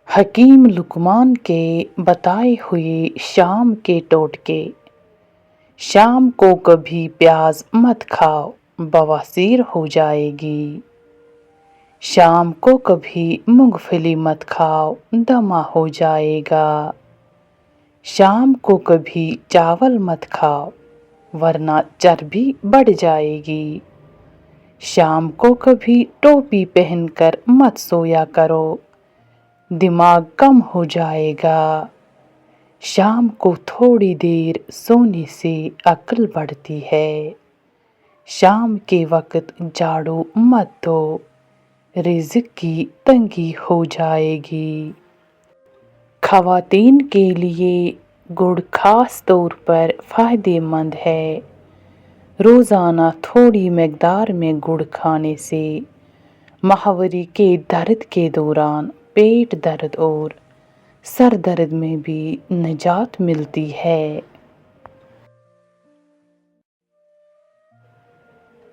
حکیم لقمان کے بتائے ہوئے شام کے ٹوٹکے۔ شام کو کبھی پیاز مت کھاؤ، بواسیر ہو جائے گی۔ شام کو کبھی مونگ پھلی مت کھاؤ، دمہ ہو جائے گا۔ شام کو کبھی چاول مت کھاؤ، ورنہ چربی بڑھ جائے گی۔ شام کو کبھی ٹوپی پہن کر مت سویا کرو، دماغ کم ہو جائے گا۔ شام کو تھوڑی دیر سونے سے عقل بڑھتی ہے۔ شام کے وقت جھاڑو مت دو، رزق کی تنگی ہو جائے گی۔ خواتین کے لیے گڑ خاص طور پر فائدہ مند ہے۔ روزانہ تھوڑی مقدار میں گڑ کھانے سے مہواری کے درد کے دوران پیٹ درد اور سر درد میں بھی نجات ملتی ہے۔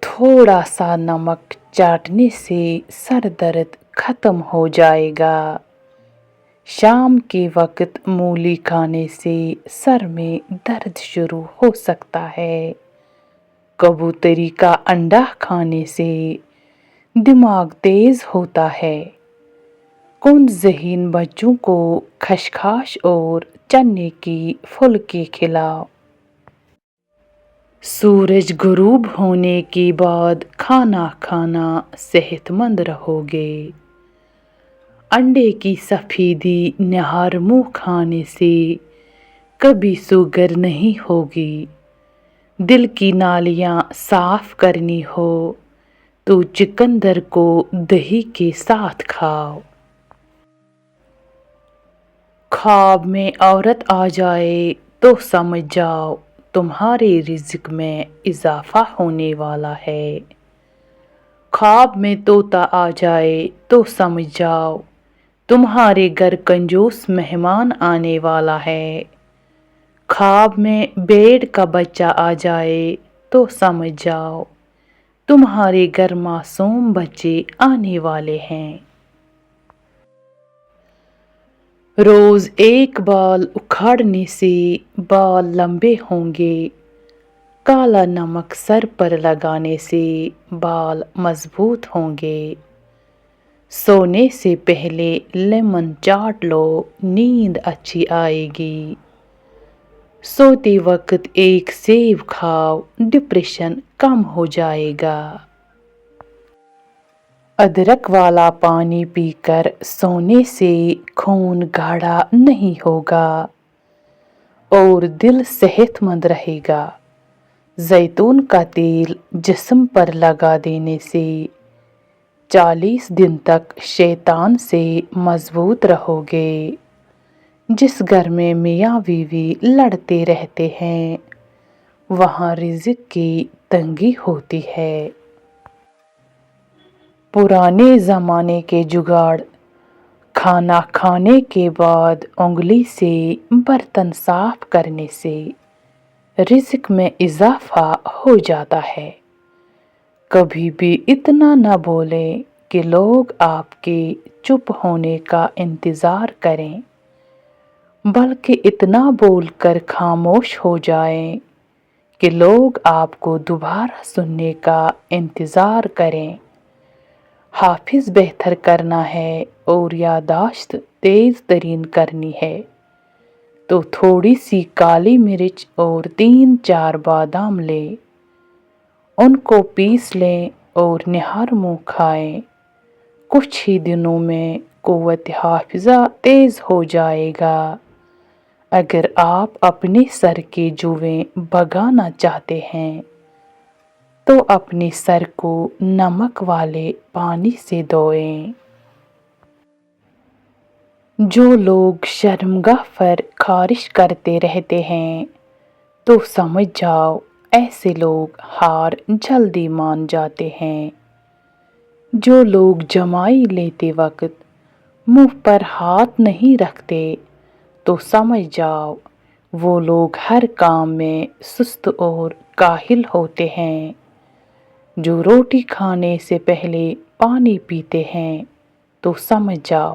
تھوڑا سا نمک چاٹنے سے سر درد ختم ہو جائے گا۔ شام کے وقت مولی کھانے سے سر میں درد شروع ہو سکتا ہے۔ کبوتری کا انڈا کھانے سے دماغ تیز ہوتا ہے۔ کن ذہین بچوں کو خشخاش اور چنے کی پھلکی کھلاؤ۔ سورج غروب ہونے کے بعد کھانا کھانا صحت مند رہو گے۔ انڈے کی سفیدی نہار منہ کھانے سے کبھی شوگر نہیں ہوگی۔ دل کی نالیاں صاف کرنی ہو تو چقندر کو دہی کے ساتھ کھاؤ۔ خواب میں عورت آ جائے تو سمجھ جاؤ تمہارے رزق میں اضافہ ہونے والا ہے۔ خواب میں طوطا آ جائے تو سمجھ جاؤ تمہارے گھر کنجوس مہمان آنے والا ہے۔ خواب میں بھیڑ کا بچہ آ جائے تو سمجھ جاؤ تمہارے گھر معصوم بچے آنے والے ہیں۔ روز ایک بال اکھاڑنے سے بال لمبے ہوں گے۔ کالا نمک سر پر لگانے سے بال مضبوط ہوں گے۔ سونے سے پہلے لیمن چاٹ لو، نیند اچھی آئے گی۔ سوتے وقت ایک سیب کھاؤ، ڈپریشن کم ہو جائے گا۔ ادرک والا پانی پی کر سونے سے خون گاڑھا نہیں ہوگا اور دل صحت مند رہے گا۔ زیتون کا تیل جسم پر لگا دینے سے 40 دن تک شیطان سے محفوظ رہو گے۔ جس گھر میں میاں بیوی لڑتے رہتے ہیں وہاں رزق کی تنگی ہوتی ہے۔ پرانے زمانے کے جگاڑ: کھانا کھانے کے بعد انگلی سے برتن صاف کرنے سے رزق میں اضافہ ہو جاتا ہے۔ کبھی بھی اتنا نہ بولیں کہ لوگ آپ کے چپ ہونے کا انتظار کریں، بلکہ اتنا بول کر خاموش ہو جائیں کہ لوگ آپ کو دوبارہ سننے کا انتظار کریں۔ حافظ بہتر کرنا ہے اور یادداشت تیز ترین کرنی ہے تو تھوڑی سی کالی مرچ اور 3-4 بادام لیں، ان کو پیس لیں اور نہار منہ کھائیں۔ کچھ ہی دنوں میں قوت حافظہ تیز ہو جائے گا۔ اگر آپ اپنے سر کے جوئیں بھگانا چاہتے ہیں تو اپنے سر کو نمک والے پانی سے دھوئیں۔ جو لوگ شرمگاہ پر خارش کرتے رہتے ہیں تو سمجھ جاؤ ایسے لوگ ہار جلدی مان جاتے ہیں۔ جو لوگ جمائی لیتے وقت منہ پر ہاتھ نہیں رکھتے تو سمجھ جاؤ وہ لوگ ہر کام میں سست اور کاہل ہوتے ہیں۔ جو روٹی کھانے سے پہلے پانی پیتے ہیں تو سمجھ جاؤ